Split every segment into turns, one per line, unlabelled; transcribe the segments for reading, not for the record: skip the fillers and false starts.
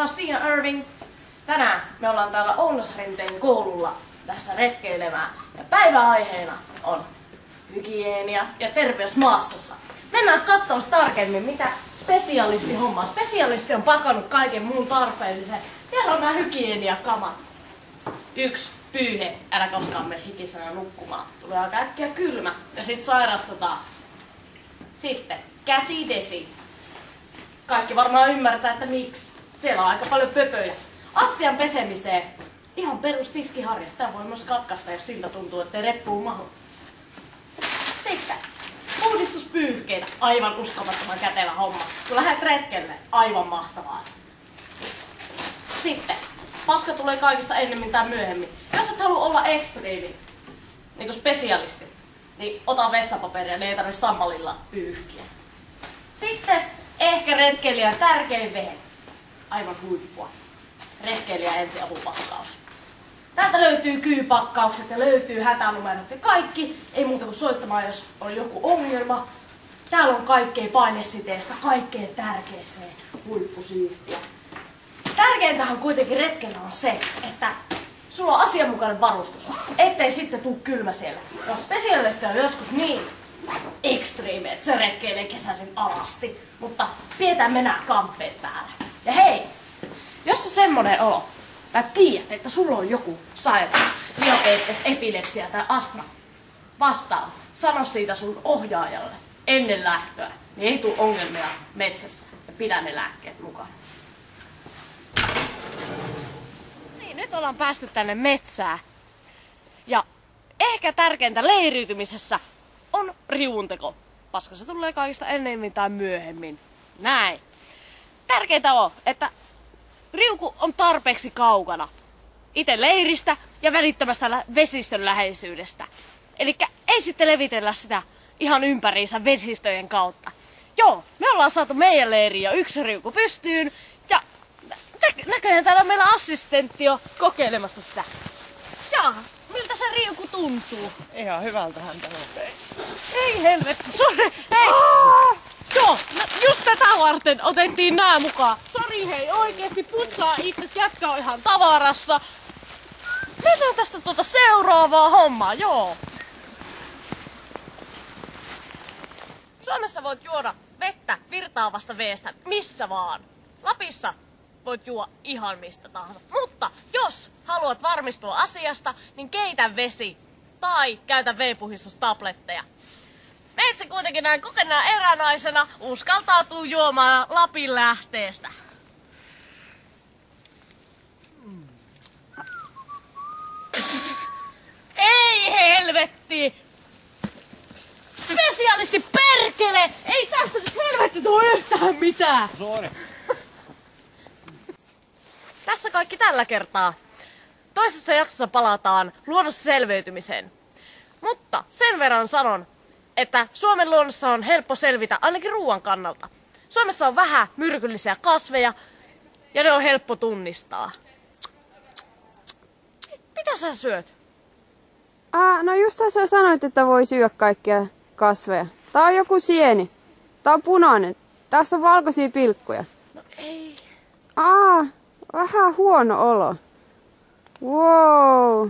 Mä oon Stina Irving. Tänään me ollaan täällä Ounasrinteen koululla tässä retkeilemään. Ja päiväaiheena on hygienia ja terveys maastossa. Mennään katsomaan tarkemmin, mitä spesialisti hommaa. Spesialisti on pakannut kaiken muun tarpeellisen. Siellä on nämä hygieniakamat. 1. Pyyhe. Älä koskaan mene hikisenä nukkumaan. Tulee aika äkkiä kylmä ja sit sairastutaan. Sitten käsidesi. Kaikki varmaan ymmärtää, että miksi. Siellä on aika paljon pöpöjä. Astian pesemiseen ihan perus tiskiharja. Tää voi myös katkaista, jos siltä tuntuu, ettei reppuun mahu. Sitten puhdistuspyyhkeitä. Aivan uskomattoman kätevä homma. Kun lähdet retkelle, aivan mahtavaa. Sitten paska tulee kaikista ennemmin tai myöhemmin. Jos et halua olla ekstriimi, niin kuin spesialisti, niin ota vessapaperia, ne ei tarvitse sammalilla pyyhkiä. Sitten ehkä retkeilijän tärkein vehe. Aivan huippua. Retkeilijän ensiapupakkaus. Täältä löytyy kyypakkaukset ja löytyy hätänumerot ja kaikki. Ei muuta kuin soittamaan, jos on joku ongelma. Täällä on kaikkea painesiteestä, kaikkea tärkeeseen. Huippusiistiä. Tärkeintähän kuitenkin retkellä on se, että sulla on asianmukainen varustus, ettei sitten tuu kylmä siellä. Jos spesialisti on joskus niin ekstriimi, että se retkeilee kesäisin alasti, mutta pidetään mennä kamppeet päällä. Ja hei, jos on semmonen olo, tai tiedät, että sulla on joku sairaus, diabetes, epilepsia tai astma, vastaa, sano siitä sun ohjaajalle ennen lähtöä, niin ei tule ongelmia metsässä ja pidä ne lääkkeet mukana. Nyt ollaan päästy tänne metsään. Ja ehkä tärkeintä leiriytymisessä on riuunteko. Paska se tulee kaikista ennemmin tai myöhemmin. Näin. Tärkeintä on, että riuku on tarpeeksi kaukana itse leiristä ja välittömästä vesistön läheisyydestä. Elikkä ei sitten levitellä sitä ihan ympäriinsä vesistöjen kautta. Joo, me ollaan saatu meidän leiriin jo 1 riuku pystyyn ja näköjään täällä on meillä assistentti jo kokeilemassa sitä. Jaa, miltä se riuku tuntuu?
Ihan hyvältähän tämä on.
Ei helvetti, sori, hei! Joo, just tätä varten otettiin nää mukaan. Sori hei, oikeesti putsaa itses, jätkä on ihan tavarassa. Mennään tästä seuraavaa hommaa, joo. Suomessa voit juoda vettä virtaavasta veestä missä vaan. Lapissa voit juo ihan mistä tahansa. Mutta jos haluat varmistua asiasta, niin keitä vesi tai käytä vedenpuhdistustabletteja. Meitsi kuitenkin näin kokeneena eränaisena uskaltautuu juomaan Lapin lähteestä. Ei helvetti! Spesialisti perkele! Ei tästä nyt helvetti tuu yhtään mitään!
Sorry.
Tässä kaikki tällä kertaa. Toisessa jaksossa palataan luonnossa selviytymiseen. Mutta sen verran sanon, että Suomen luonnossa on helppo selvitä ainakin ruoan kannalta. Suomessa on vähän myrkyllisiä kasveja ja ne on helppo tunnistaa. Mitä sä syöt?
No just sä sanoit, että voi syödä kaikkia kasveja. Tää on joku sieni. Tää on punainen. Tässä on valkoisia pilkkuja.
No ei.
Vähän huono olo. Wow.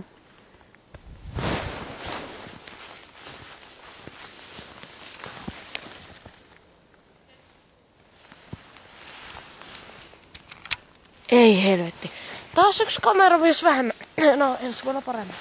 Ei helvetti. Taas yksi kamera myös vähemmän. No ensi vuonna paremmin.